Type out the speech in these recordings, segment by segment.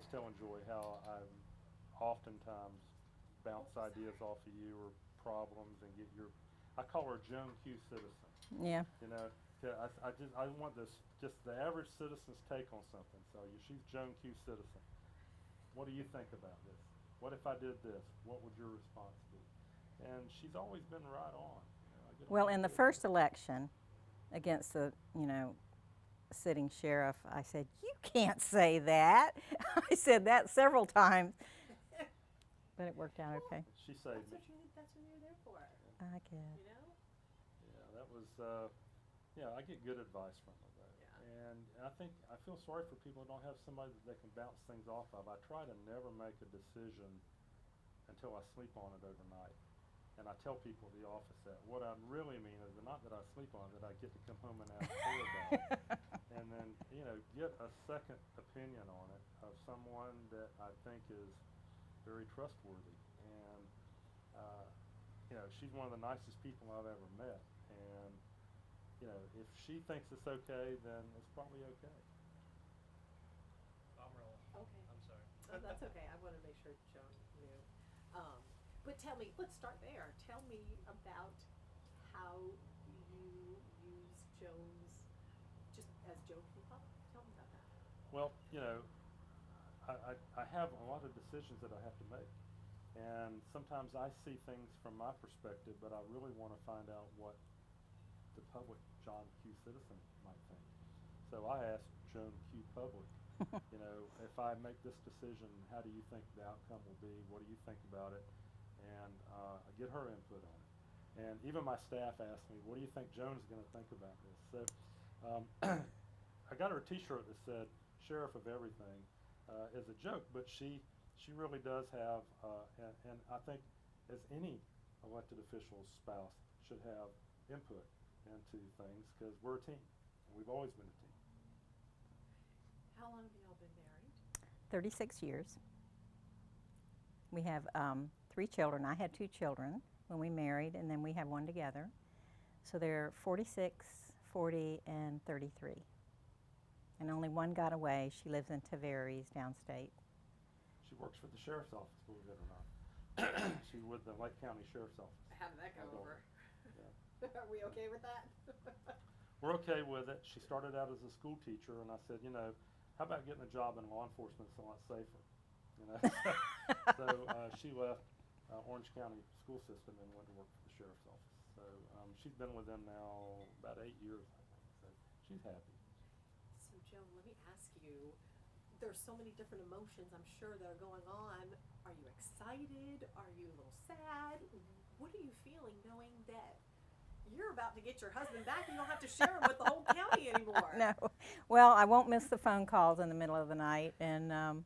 was telling Joy how I oftentimes bounce ideas off of you or problems and get your. I call her Joan Q. Citizen. Yeah. You know, I want this just the average citizen's take on something. So she's Joan Q. Citizen. What do you think about this? What if I did this? What would your response be? And she's always been right on. I get Well, along in the good with first her. election against the, sitting sheriff, I said, "You can't say that." I said that several times, but it worked out Well, okay. She saved me. that's what you're there for. Yeah, I guess. You know? yeah, that was. Yeah, I get good advice from her Yeah. though, and I feel sorry for people who don't have somebody that they can bounce things off of. I try to never make a decision until I sleep on it overnight. And I tell people at the office that what I really mean is not that I sleep on it, that I get to come home and ask her about it, and then get a second opinion on it of someone that I think is very trustworthy. And she's one of the nicest people I've ever met. And if she thinks it's okay, then it's probably okay. I'm rolling. Okay. I'm sorry. Oh, that's okay. I want to make sure Joan knew. Um, but tell me, let's start there. Tell me about how you use Joan's just as Joan Q. Public. Tell me about that. Well, I have a lot of decisions that I have to make. And sometimes I see things from my perspective, but I really want to find out what the public, John Q. Citizen, might think. So I asked Joan Q. Public, if I make this decision, how do you think the outcome will be? What do you think about it? And I get her input on it. And even my staff asked me, what do you think Joan's going to think about this? So I got her a T-shirt that said "Sheriff of Everything" as a joke, but she really does have, and I think as any elected official's spouse should have input into things because we're a team, and we've always been a team. How long have y'all been married? 36 years. We have 3 children. I had 2 children when we married, and then we have one together. So they're 46, 40, and 33. And only one got away. She lives in Tavares, downstate. She works for the sheriff's office, believe it or not. She's with the Lake County Sheriff's Office. How did that My go daughter. over? Are we okay with that? We're okay with it. She started out as a school teacher, and I said, how about getting a job in law enforcement? It's a lot safer. So she left Orange County school system and went to work for the sheriff's office. So she's been with them now about 8 years, I think. So she's happy. So, Joan, let me ask you, there's so many different emotions I'm sure that are going on. Are you excited? Are you a little sad? What are you feeling knowing that you're about to get your husband back and you don't have to share him with the whole county anymore? No. Well, I won't miss the phone calls in the middle of the night. And,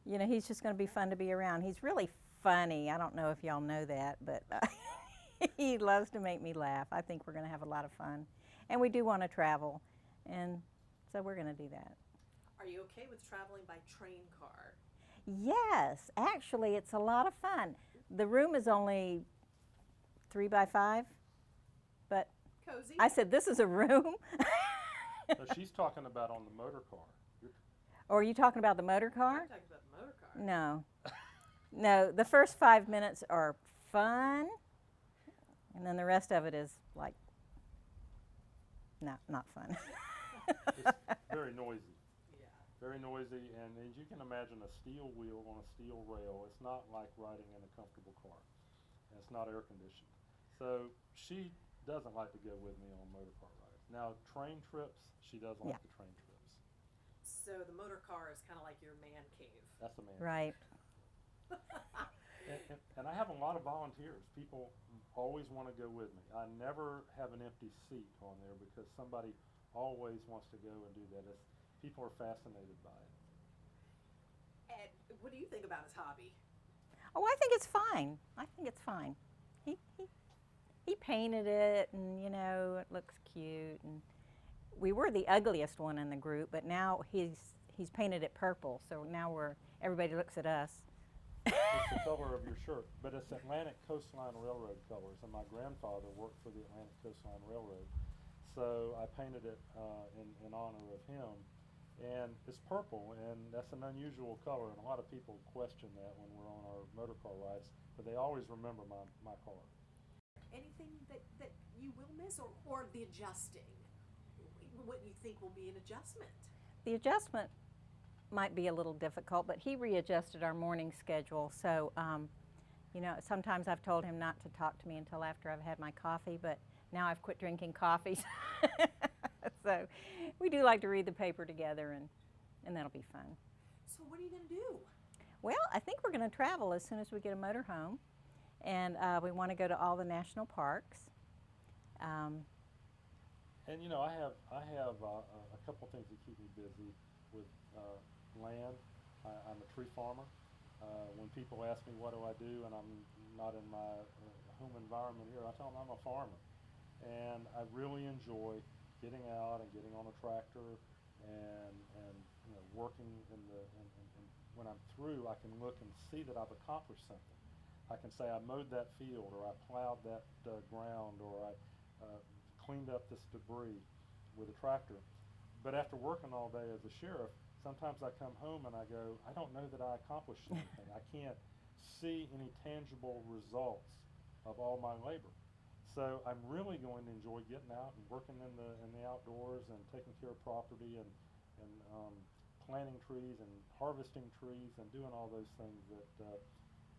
he's just going to be fun to be around. He's really funny. I don't know if y'all know that, but he loves to make me laugh. I think we're going to have a lot of fun. And we do want to travel. And so we're going to do that. Are you okay with traveling by train car? Yes, actually, it's a lot of fun. The room is only 3 by 5, but Cozy? I said, this is a room. So she's talking about on the motor car. Or are you talking about the motor I'm car? talking about the motor car. No. No, the first 5 minutes are fun, and then the rest of it is like, not fun. It's very noisy. Yeah. Very noisy, and as you can imagine, a steel wheel on a steel rail, it's not like riding in a comfortable car. And it's not air conditioned. So she doesn't like to go with me on motor car rides. Now, train trips, she does like Yeah. the train trips. So the motor car is kind of like your man cave. That's a man. Right. And I have a lot of volunteers. People always want to go with me. I never have an empty seat on there because somebody always wants to go and do that. People are fascinated by it. And what do you think about his hobby? Oh, I think it's fine. I think it's fine. He painted it, and it looks cute. And we were the ugliest one in the group, but now he's painted it purple. So now everybody looks at us. It's the color of your shirt, but it's Atlantic Coastline Railroad colors, and my grandfather worked for the Atlantic Coastline Railroad, so I painted it in honor of him. And it's purple, and that's an unusual color, and a lot of people question that when we're on our motor car rides, but they always remember my car. Anything that you will miss, or the adjusting? What you think will be an adjustment? The adjustment might be a little difficult, but he readjusted our morning schedule. So, you know, sometimes I've told him not to talk to me until after I've had my coffee, but now I've quit drinking coffee. So we do like to read the paper together, and that'll be fun. So what are you going to do? Well, I think we're going to travel as soon as we get a motorhome, and we want to go to all the national parks. And you know, I have a couple things that keep me busy with land. I'm a tree farmer. When people ask me what do I do, and I'm not in my home environment here, I tell them I'm a farmer, and I really enjoy getting out and getting on a tractor and you know, working in the and when I'm through, I can look and see that I've accomplished something. I can say I mowed that field, or I plowed that ground, or I cleaned up this debris with a tractor. But after working all day as a sheriff, sometimes I come home and I go, I don't know that I accomplished anything. I can't see any tangible results of all my labor. So I'm really going to enjoy getting out and working in the outdoors and taking care of property and planting trees and harvesting trees and doing all those things that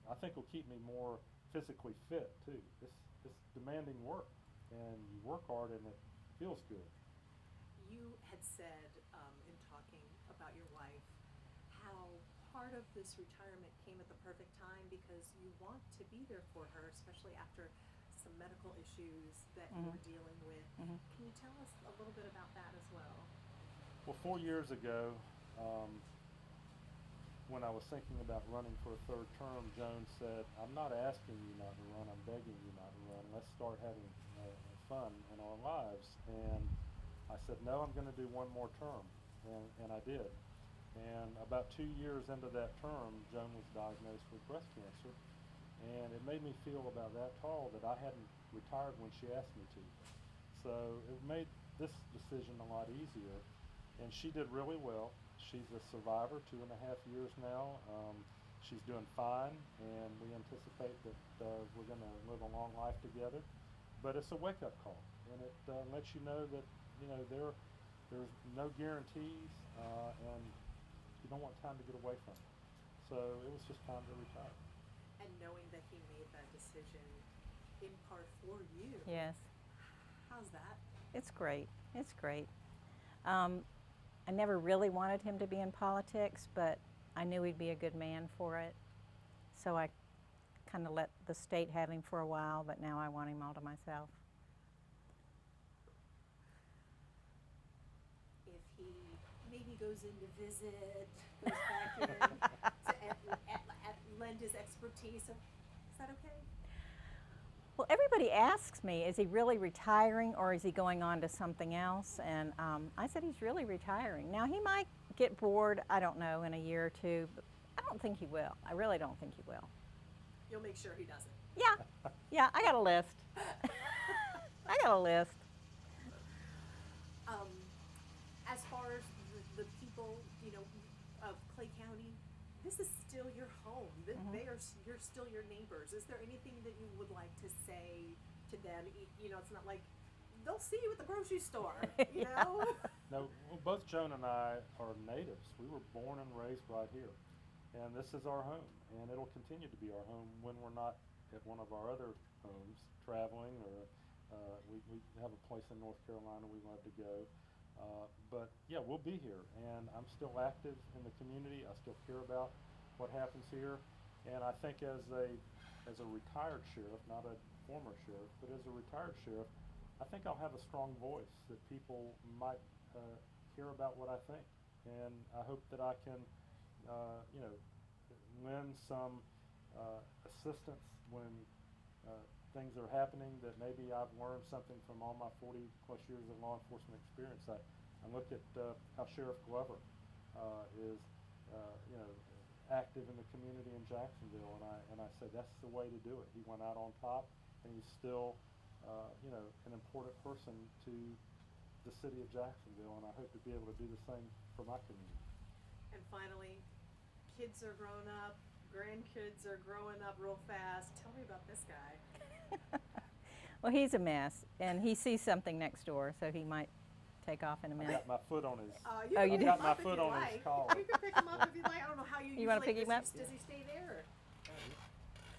I think will keep me more physically fit too. It's demanding work, and you work hard and it feels good. You had said in talking about your wife how part of this retirement came at the perfect time because you want to be there for her, especially after some medical issues that you were dealing with. Can you tell us a little bit about that as well? Well, 4 years ago, when I was thinking about running for a third term, Joan said, I'm not asking you not to run, I'm begging you not to run. Let's start having fun in our lives. And I said, no, I'm going to do one more term. And I did. And about 2 years into that term, Joan was diagnosed with breast cancer. And it made me feel about that tall that I hadn't retired when she asked me to. So it made this decision a lot easier. And she did really well. She's a survivor, 2.5 years now. She's doing fine, and we anticipate that we're going to live a long life together. But it's a wake-up call, and it lets you know that there's no guarantees, and you don't want time to get away from it. So it was just time to retire. And knowing that he made that decision in part for you. Yes. How's that? It's great. It's great. I never really wanted him to be in politics, but I knew he'd be a good man for it. So I kind of let the state have him for a while, but now I want him all to myself. If he maybe goes in to visit, goes back in to lend his expertise, is that okay? Well, everybody asks me, is he really retiring or is he going on to something else? And I said he's really retiring. Now, he might get bored, I don't know, in a year or two, but I don't think he will. I really don't think he will. You'll make sure he doesn't. Yeah, I got a list. I got a list. As far as the people, you know, of Clay County, this is still your home. You're still your neighbors. Is there anything that you would like to say to them? You know, it's not like they'll see you at the grocery store, you know? No, well, both Joan and I are natives. We were born and raised right here. And this is our home, and it'll continue to be our home when we're not at one of our other homes traveling, or we have a place in North Carolina we love to go. But yeah, we'll be here, and I'm still active in the community. I still care about what happens here, and I think as a retired sheriff, not a former sheriff, but as a retired sheriff, I think I'll have a strong voice that people might hear about what I think, and I hope that I can, you know, lend some assistance when things are happening that maybe I've learned something from all my 40 plus years of law enforcement experience. I look at how Sheriff Glover is, you know, active in the community in Jacksonville, and I said that's the way to do it. He went out on top, and he's still, you know, an important person to the city of Jacksonville, and I hope to be able to do the same for for my community. And finally, kids are growing up, grandkids are growing up real fast. Tell me about this guy. Well, he's a mess, and he sees something next door, so he might take off in a I minute. got my foot on his. You Oh, can you pick do? him I got my up if foot you'd on his like. collar. You can pick him up if you'd like. I don't know how you You wanna usually, pick him does up? he- Does he stay there?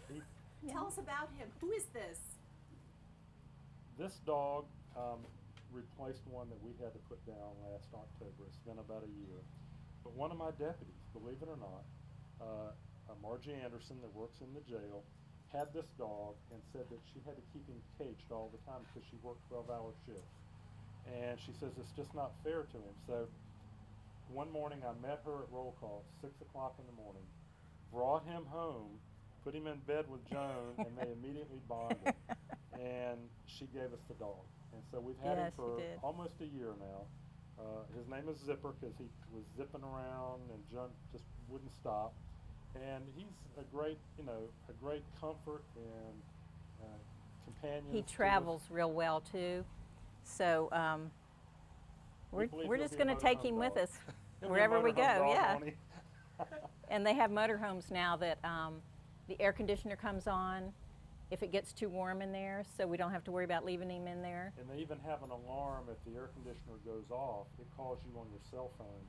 He, Yeah. Tell us about him. Who is this? this dog replaced one that we had to put down last October. It's been about a year. But one of my deputies, believe it or not, Margie Anderson that works in the jail, had this dog and said that she had to keep him caged all the time because she worked 12-hour shifts. And she says it's just not fair to him. So one morning I met her at roll call at 6 o'clock in the morning, brought him home, put him in bed with Joan, and they immediately bonded. And she gave us the dog. And so we've had him Yes, she for did. almost a year now. His name is Zipper because he was zipping around and Joan just wouldn't stop. And he's a great, a great comfort and companion. He travels real well too, so we're just going to take him with us wherever we go. Yeah. And they have motorhomes now that the air conditioner comes on if it gets too warm in there, so we don't have to worry about leaving him in there. And they even have an alarm if the air conditioner goes off. It calls you on your cell phone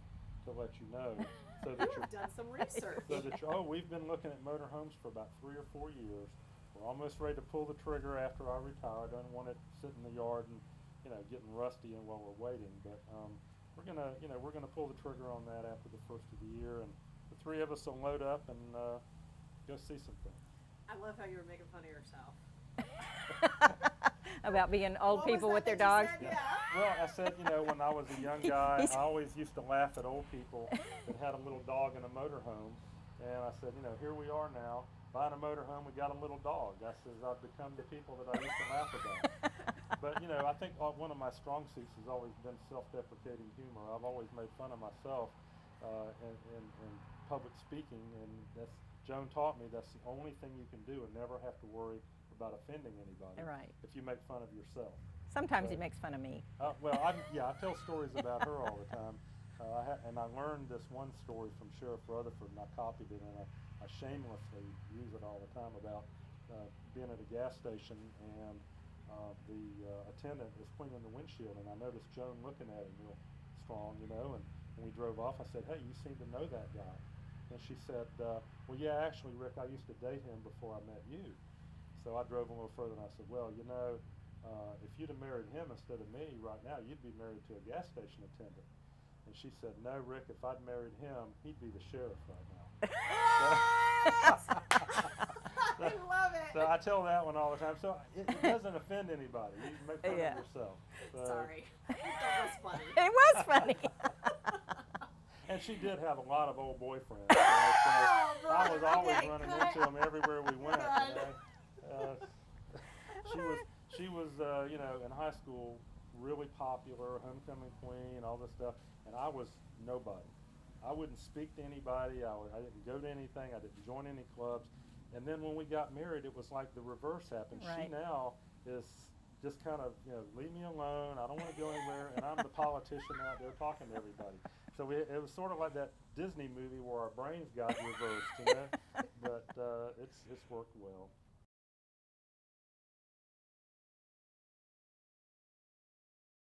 to let you know, so that you're Done some research. so that we've been looking at motorhomes for about 3 or 4 years. We're almost ready to pull the trigger after I retire. I don't want it sitting in the yard and getting rusty and while we're waiting. But we're gonna pull the trigger on that after the first of the year, and the three of us will load up and go see some things. I love how you were making fun of yourself. About being old What was people that with their that you dogs. said? Yeah. Well, I said, when I was a young guy, I always used to laugh at old people that had a little dog in a motorhome. And I said, here we are now, buying a motorhome, we got a little dog. I says, I've become the people that I used to laugh about. But, I think one of my strong suits has always been self-deprecating humor. I've always made fun of myself in public speaking, and Joan taught me that's the only thing you can do and never have to worry about offending anybody. Right. If you make fun of yourself. Sometimes he So- makes fun of me. Well, I tell stories about her all the time. And I learned this one story from Sheriff Rutherford, and I copied it, and I shamelessly use it all the time about being at a gas station, and the attendant was cleaning the windshield, and I noticed Joan looking at him real strong, and when we drove off, I said, "Hey, you seem to know that guy." And she said, "Well, yeah, actually, Rick, I used to date him before I met you." So I drove a little further, and I said, "Well, if you'd have married him instead of me right now, you'd be married to a gas station attendant." And she said, "No, Rick, if I'd married him, he'd be the sheriff right now." I love it. So I tell that one all the time. So it doesn't offend anybody. You make fun Yeah. of yourself. So, Sorry. That was funny. It was funny. And she did have a lot of old boyfriends. So I was brother. always Okay, running good. into them everywhere we went. Good. She was in high school, really popular, homecoming queen, all this stuff, and I was nobody. I wouldn't speak to anybody. I didn't go to anything. I didn't join any clubs. And then when we got married, it was like the reverse happened. Right. She now is just kind of, leave me alone. I don't want to go anywhere. And I'm the politician out there talking to everybody. So it was sort of like that Disney movie where our brains got reversed, But it's worked well.